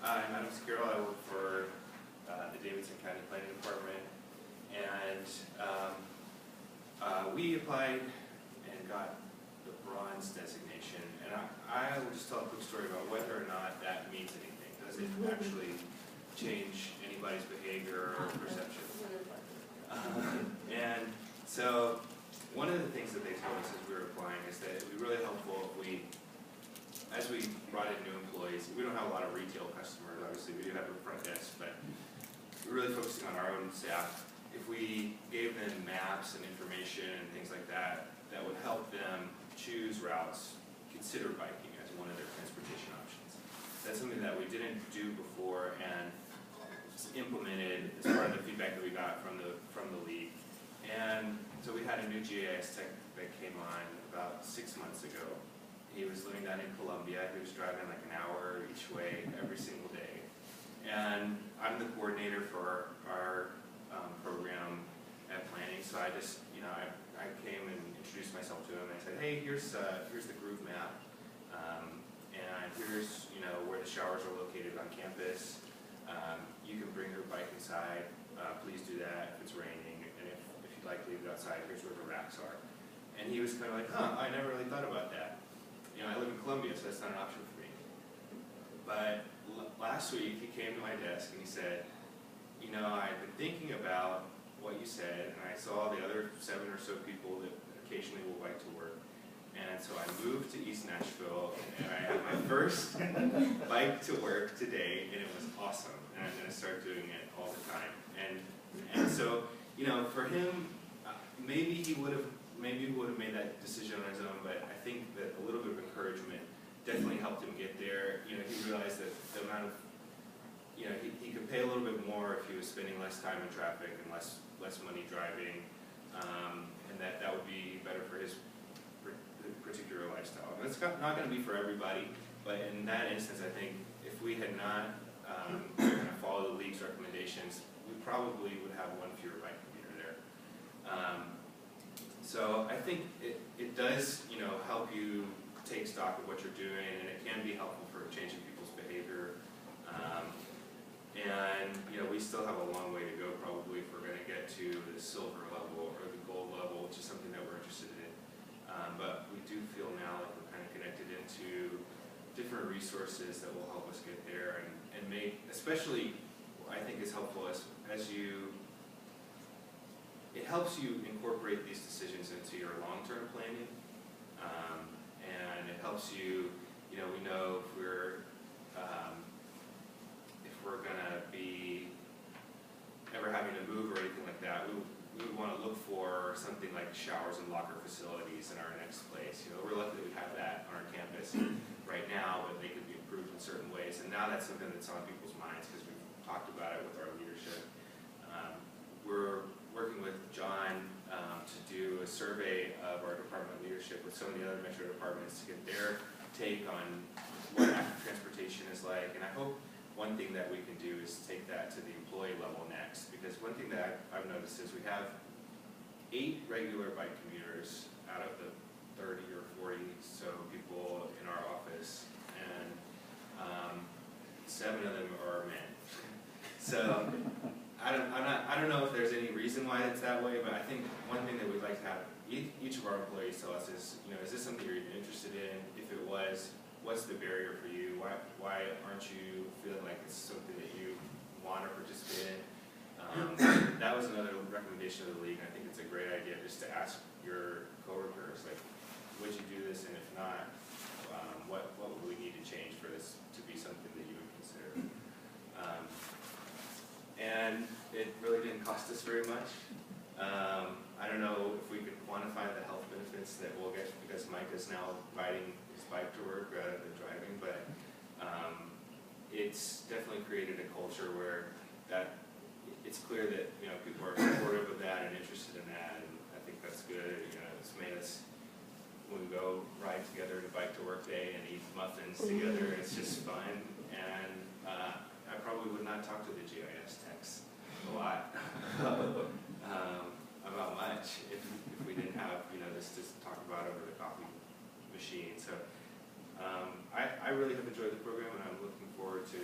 I'm Adams Carroll. I work for the Davidson County Planning Department, and we applied and got the bronze designation. And I will just tell a quick story about whether or not that means anything. Does it actually change anybody's behavior or perception? And so one of the things that they told us as we were applying is that it would be really helpful if as we brought in new employees, we don't have a lot of retail customers, obviously, we do have a front desk, but we're really focusing on our own staff. If we gave them maps and information and things like that, that would help them choose routes, consider biking as one of their transportation options. That's something that we didn't do before and implemented as part of the feedback that we got from the league. And so we had a new GIS tech that came on about 6 months ago. He was living down in Columbia. He was driving like an hour each way every single day. And I'm the coordinator for our program at planning, so I just, I came and introduced myself to him. And I said, hey, here's the groove map, and here's where the showers are located on campus. You can bring your bike inside. Please do that if it's raining, and if you'd like to leave it outside, here's where the racks are. And he was kind of like, I never really thought about that. I live in Columbia, so that's not an option for me. But last week, he came to my desk and he said, I've been thinking about what you said, and I saw the other 7 or so people that occasionally will bike to work. And so I moved to East Nashville, and I had my first bike to work today, and it was awesome. And I'm going to start doing it all the time. And so, for him, maybe he would have made that decision on his own, but I think that a little bit of encouragement definitely helped him get there. He realized that the amount of, he could pay a little bit more if he was spending less time in traffic and less money driving, and that would be better for his particular lifestyle. And it's not going to be for everybody, but in that instance, I think if we had not kind of followed the league's recommendations, we probably would have one fewer bike commuter there. So I think it does, help you take stock of what you're doing, and it can be helpful for changing people's behavior. And we still have a long way to go probably if we're going to get to the silver level or the gold level, which is something that we're interested in. But we do feel now like we're kind of connected into different resources that will help us get there and make, especially I think is helpful it helps you incorporate these decisions into your long-term planning, and it helps you, we know if we're going to be ever having to move or anything like that, we would want to look for something like showers and locker facilities in our next place. We're lucky that we have that on our campus right now, but they could be improved in certain ways, and now that's something that's on people's minds because we've talked about it with our leadership. We're working with John to do a survey of our department leadership with some of the other metro departments to get their take on what active transportation is like. And I hope one thing that we can do is take that to the employee level next, because one thing that I've noticed is we have 8 regular bike commuters out of the 30 or 40 so people in our office, and 7 of them are men. So I don't know if there's any reason why it's that way, but I think one thing that we'd like to have each of our employees tell us is, is this something you're even interested in? If it was, what's the barrier for you? Why aren't you feeling like it's something that you want to participate in? That was another recommendation of the league. I think it's a great idea just to ask your coworkers, like, would you do this? And if not, what would we need to change for this to be something that you would consider? And it really didn't cost us very much. I don't know if we could quantify the health benefits that we'll get because Mike is now riding his bike to work rather than driving, but it's definitely created a culture where it's clear that people are supportive of that and interested in that, and I think that's good. It's made us, when we go ride together to bike to work day and eat muffins together, it's just fun. And I probably would not talk to the GIS techs a lot about much if we didn't have this to talk about over the coffee machine. So I really have enjoyed the program, and I'm looking forward to